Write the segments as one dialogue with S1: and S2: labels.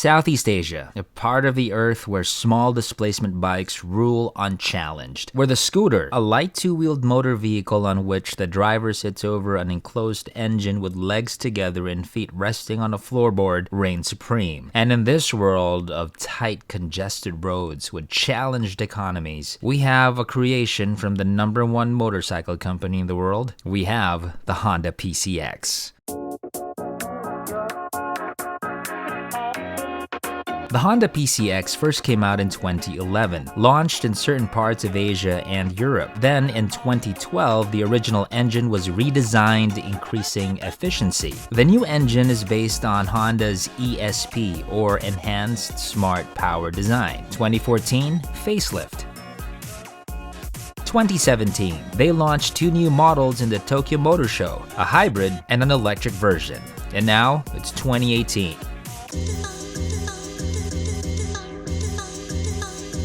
S1: Southeast Asia, a part of the earth where small displacement bikes rule unchallenged, where the scooter, a light two-wheeled motor vehicle on which the driver sits over an enclosed engine with legs together and feet resting on a floorboard, reigns supreme. And in this world of tight, congested roads with challenged economies, we have a creation from the #1 motorcycle company in the world. We have the Honda PCX. The Honda PCX first came out in 2011, launched in certain parts of Asia and Europe. Then in 2012, the original engine was redesigned, increasing efficiency. The new engine is based on Honda's ESP, or Enhanced Smart Power Design. 2014, facelift. 2017, they launched 2 new models in the Tokyo Motor Show, a hybrid and an electric version. And now, it's 2018.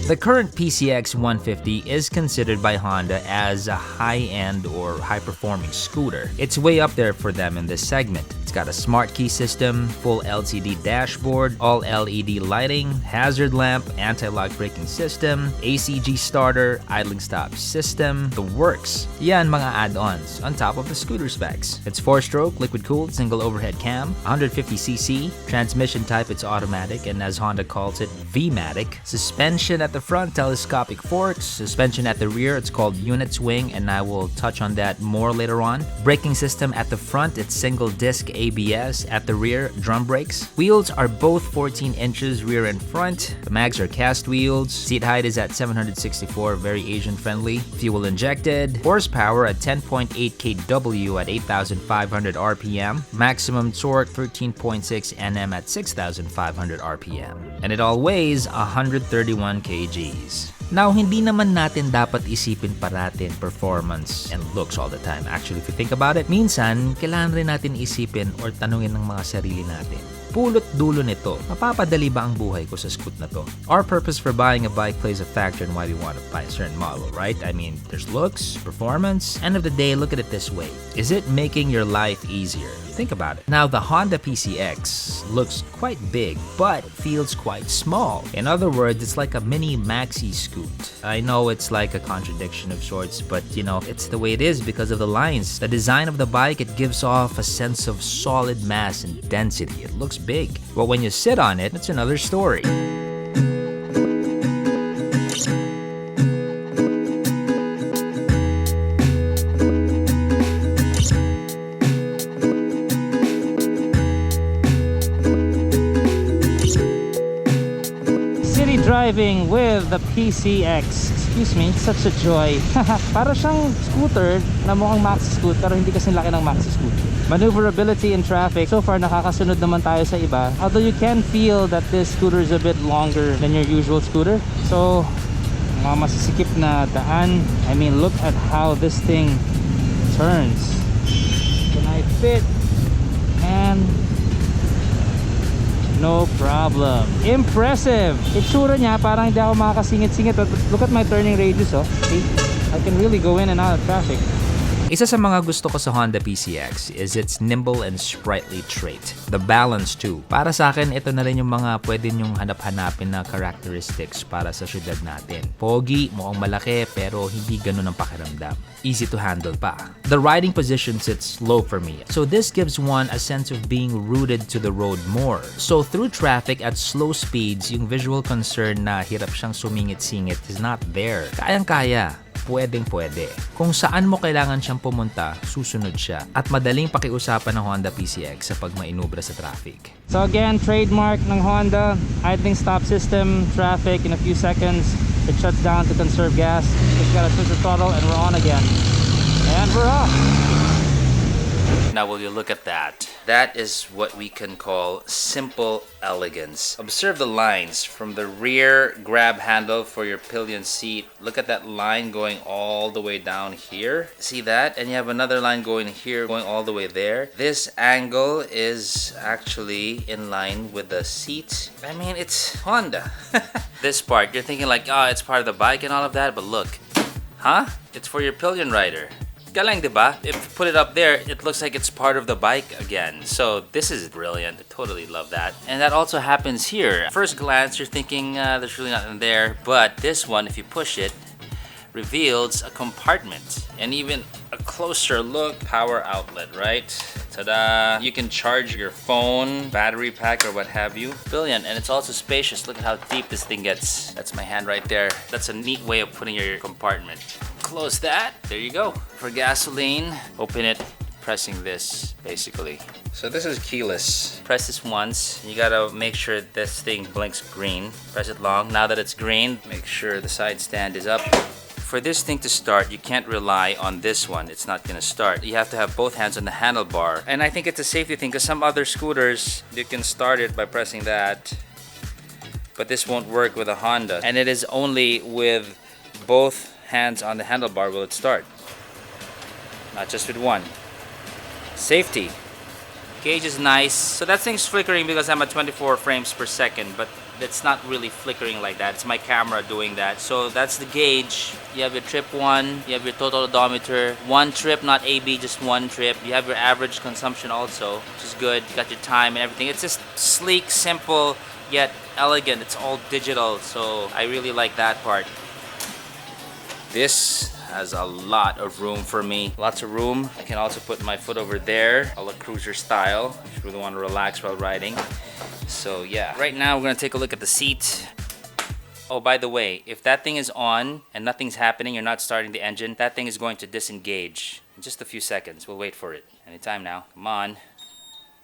S1: The current PCX 150 is considered by Honda as a high-end or high-performing scooter. It's way up there for them in this segment. It's got a smart key system, full LCD dashboard, all LED lighting, hazard lamp, anti-lock braking system, ACG starter, idling stop system, the works. Yan mga add-ons on top of the scooter specs. It's 4-stroke, liquid-cooled, single overhead cam, 150cc, transmission type it's automatic, and as Honda calls it, V-matic. Suspension at the front, telescopic forks. Suspension at the rear, it's called unit swing, and I will touch on that more later on. Braking system at the front, it's single disc ABS. At the rear, drum brakes. Wheels are both 14 inches rear and front. The mags are cast wheels. Seat height is at 764, very Asian friendly. Fuel injected. Horsepower at 10.8 kW at 8,500 RPM. Maximum torque 13.6 Nm at 6,500 RPM. And it all weighs 131 kgs. Now, hindi naman natin dapat isipin parating performance and looks all the time. Actually, if you think about it, minsan, kailangan rin natin isipin or tanungin ng mga sarili natin. Pulot dulo nito, mapapadali ba ang buhay ko sa scoot na to? Our purpose for buying a bike plays a factor in why we want to buy a certain model, right? I mean, there's looks, performance. End of the day, look at it this way. Is it making your life easier? Think about it. Now, the Honda PCX looks quite big, but feels quite small. In other words, it's like a mini maxi scoot. I know it's like a contradiction of sorts, but you know, it's the way it is because of the lines. The design of the bike, it gives off a sense of solid mass and density. It looks big, but when you sit on it, it's another story. Driving with the PCX. Excuse me, it's such a joy. Para siyang scooter na mukhang maxi scooter pero hindi kasi laki ng maxi scooter. Maneuverability in traffic, so far nakakasunod naman tayo sa iba. Although you can feel that this scooter is a bit longer than your usual scooter. So, mga masisikip na daan. I mean, look at how this thing turns. Can I fit? And no problem. Impressive! Itsura niya parang hindi ako makakasingit-singit. Look at my turning radius, oh. See? I can really go in and out of traffic. Isa sa mga gusto ko sa Honda PCX is its nimble and sprightly trait. The balance too. Para sa akin, ito na rin yung mga pwede nyong hanap-hanapin na characteristics para sa syudad natin. Pogi, mukhang malaki, pero hindi ganun ang pakiramdam. Easy to handle pa. The riding position sits low for me, so this gives one a sense of being rooted to the road more. So through traffic at slow speeds, yung visual concern na hirap siyang sumingit-singit is not there. Kayang-kaya. Pwedeng-pwede. Kung saan mo kailangan siyang pumunta, susunod siya. At madaling pakiusapan ng Honda PCX sa pagmainubra sa traffic. So again, trademark ng Honda, idling stop system, traffic in a few seconds. It shuts down to conserve gas. Just gotta switch the throttle and we're on again. And we're off! Now will you look at that? That is what we can call simple elegance. Observe the lines from the rear grab handle for your pillion seat. Look at that line going all the way down here. See that? And you have another line going here, going all the way there. This angle is actually in line with the seat. I mean, it's Honda. This part, you're thinking like, oh, it's part of the bike and all of that, but look. Huh? It's for your pillion rider. Galing, diba? If you put it up there, it looks like it's part of the bike again. So this is brilliant. I totally love that. And that also happens here. At first glance, you're thinking there's really nothing there. But this one, if you push it, reveals a compartment and even a closer look. Power outlet, right? Ta-da! You can charge your phone, battery pack, or what have you. Brilliant. And it's also spacious. Look at how deep this thing gets. That's my hand right there. That's a neat way of putting your compartment. Close that. There you go. For gasoline, open it, pressing this basically. So this is keyless. Press this once. You gotta make sure this thing blinks green. Press it long. Now that it's green, make sure the side stand is up. For this thing to start, you can't rely on this one. It's not gonna start. You have to have both hands on the handlebar. And I think it's a safety thing because some other scooters, you can start it by pressing that. But this won't work with a Honda. And it is only with both hands on the handlebar will it start. Not just with one. Safety. Gauge is nice. So that thing's flickering because I'm at 24 frames per second, but it's not really flickering like that. It's my camera doing that. So that's the gauge. You have your trip 1, you have your total odometer. 1 trip, not AB, just 1 trip. You have your average consumption also, which is good. You got your time and everything. It's just sleek, simple, yet elegant. It's all digital, so I really like that part. This has a lot of room for me. Lots of room. I can also put my foot over there, a la cruiser style, if you really want to relax while riding. So yeah, right now we're gonna take a look at the seat. Oh, by the way, if that thing is on and nothing's happening, you're not starting the engine, that thing is going to disengage in just a few seconds. We'll wait for it. Anytime now. Come on.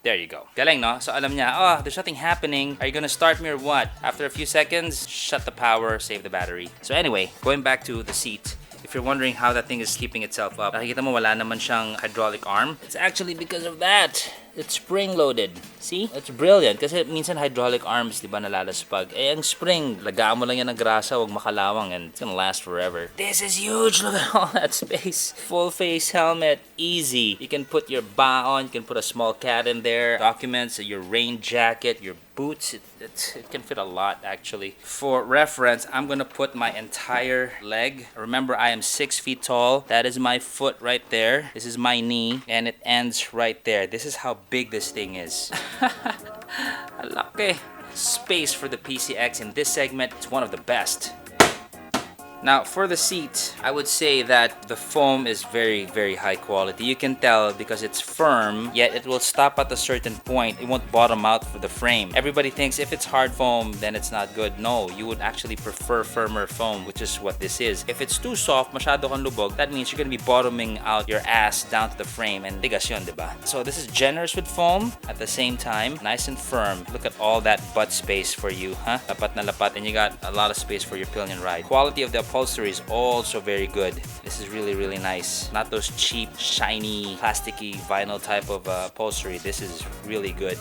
S1: There you go. Galing, no? So alam niya, oh, there's nothing happening. Are you gonna start me or what? After a few seconds, shut the power, save the battery. So anyway, going back to the seat. If you're wondering how that thing is keeping itself up, nakikita mo wala naman siyang hydraulic arm. It's actually because of that. It's spring-loaded. See? It's brilliant. Kasi minsan hydraulic arms, di ba, nalalaspag. Eh, ang spring, lagaan mo lang yan ng grasa, huwag makalawang, and it's gonna last forever. This is huge! Look at all that space. Full face helmet. Easy. You can put your ba on, you can put a small cat in there, documents, your rain jacket, your boots. It can fit a lot, actually. For reference, I'm gonna put my entire leg. Remember, I am 6 feet tall. That is my foot right there. This is my knee, and it ends right there. This is how big this thing is. Laki. Space for the PCX in this segment. It's one of the best. Now, for the seat, I would say that the foam is very, very high quality. You can tell because it's firm, yet it will stop at a certain point. It won't bottom out for the frame. Everybody thinks if it's hard foam, then it's not good. No, you would actually prefer firmer foam, which is what this is. If it's too soft, masyado kang lubog, that means you're gonna be bottoming out your ass down to the frame, and tigas yun, diba? So this is generous with foam, at the same time, nice and firm. Look at all that butt space for you, huh? Lapat na lapat, and you got a lot of space for your pillion ride. Quality of the upholstery is also very good. This is really, really nice. Not those cheap, shiny, plasticky, vinyl type of upholstery. This is really good.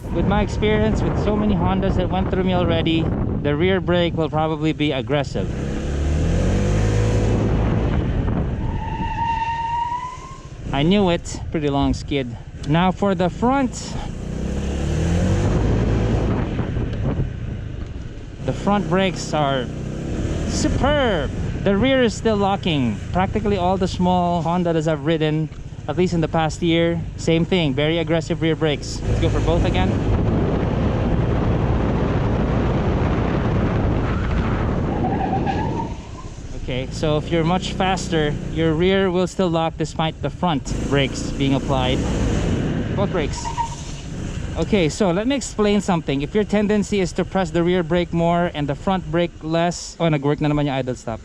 S1: With my experience with so many Hondas that went through me already, the rear brake will probably be aggressive. I knew it. Pretty long skid. Now for the front. The front brakes are superb. The rear is still locking. Practically all the small Hondas I've ridden, at least in the past year, same thing. Very aggressive rear brakes. Let's go for both again. Okay, so if you're much faster, your rear will still lock despite the front brakes being applied. Both brakes. Okay, so let me explain something. If your tendency is to press the rear brake more and the front brake less, oh, nag-work na naman yung idle stop.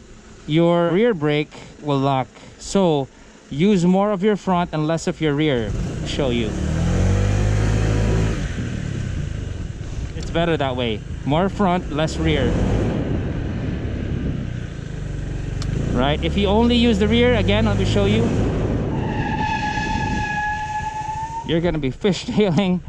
S1: Your rear brake will lock. So, use more of your front and less of your rear. I'll show you. It's better that way. More front, less rear. Right? If you only use the rear, again, let me show you. You're gonna be fishtailing.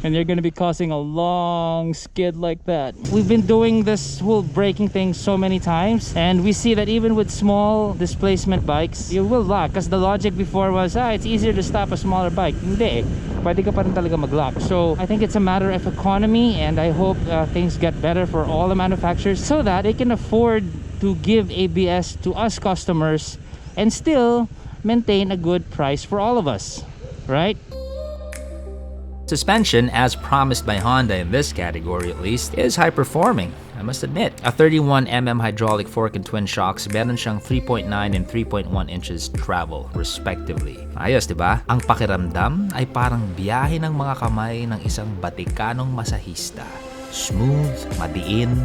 S1: And you're gonna be causing a long skid like that. We've been doing this whole braking thing so many times, and we see that even with small displacement bikes, you will lock. Because the logic before was, it's easier to stop a smaller bike. Hindi. Pwede ka pa rin talaga mag-lock. So I think it's a matter of economy, and I hope things get better for all the manufacturers so that they can afford
S2: to give ABS to us customers and still maintain a good price for all of us, right?
S1: Suspension, as promised by Honda in this category at least, is high performing, I must admit. A 31mm hydraulic fork and twin shocks, meron siyang 3.9 and 3.1 inches travel respectively. Ayos, diba? Ang pakiramdam ay parang biyahe ng mga kamay ng isang Batikanong masahista. Smooth, madiin,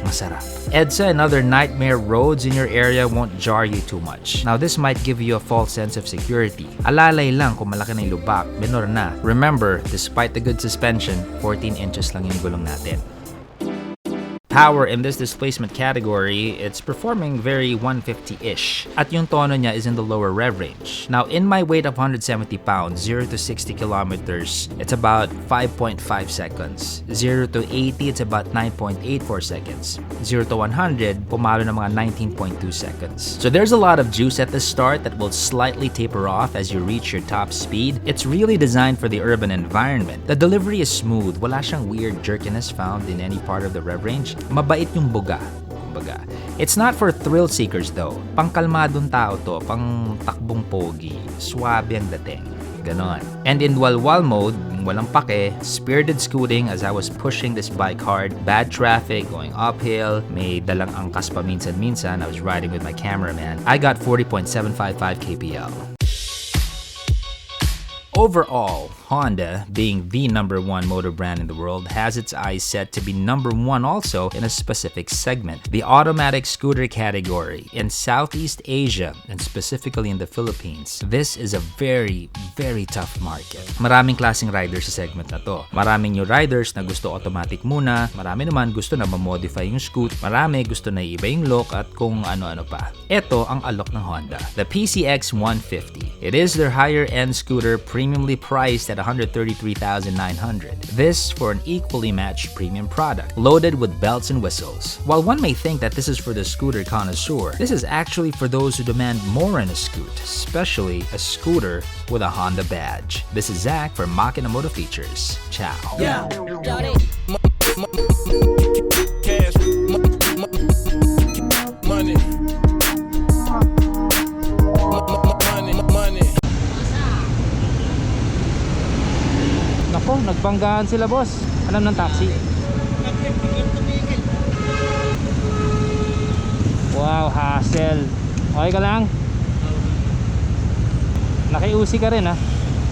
S1: masarap. EDSA and other nightmare roads in your area won't jar you too much. Now, this might give you a false sense of security. Alalay lang kung malaki na yung lubak, menor na. Remember, despite the good suspension, 14 inches lang yung gulong natin. Power in this displacement category, it's performing very 150-ish. At yung tono niya is in the lower rev range. Now, in my weight of 170 pounds, 0 to 60 kilometers, it's about 5.5 seconds. 0 to 80, it's about 9.84 seconds. 0 to 100, pumalo ng mga 19.2 seconds. So there's a lot of juice at the start that will slightly taper off as you reach your top speed. It's really designed for the urban environment. The delivery is smooth. Wala siyang weird jerkiness found in any part of the rev range. Mabait yung buga. Kumbaga. It's not for thrill seekers though. Pangkalmadong tao to, pang takbong pogi, swabe ang dating. Ganon. And in walwal mode, walang pake, spirited scooting as I was pushing this bike hard, bad traffic, going uphill, may dalang angkas pa minsan-minsan, I was riding with my cameraman, I got 40.755 kpl. Overall, Honda, being the #1 motor brand in the world, has its eyes set to be #1 also in a specific segment, the automatic scooter category. In Southeast Asia, and specifically in the Philippines, this is a very, very tough market. Maraming klaseng riders sa segment na to. Maraming new riders na gusto automatic muna, marami naman gusto na ma-modify yung scoot, marami gusto na iba yung look at kung ano-ano pa. Ito ang alok ng Honda, the PCX 150. It is their higher-end scooter, premiumly priced at $133,900. This for an equally matched premium product, loaded with belts and whistles. While one may think that this is for the scooter connoisseur, this is actually for those who demand more in a scoot, especially a scooter with a Honda badge. This is Zach for Makina Moto Features. Ciao.
S3: Yeah. Cash. Money.
S2: Nako, nagbanggaan sila boss. Alam ng taxi. Wow, hassle. Okay ka lang? Nakiusi ka rin ha.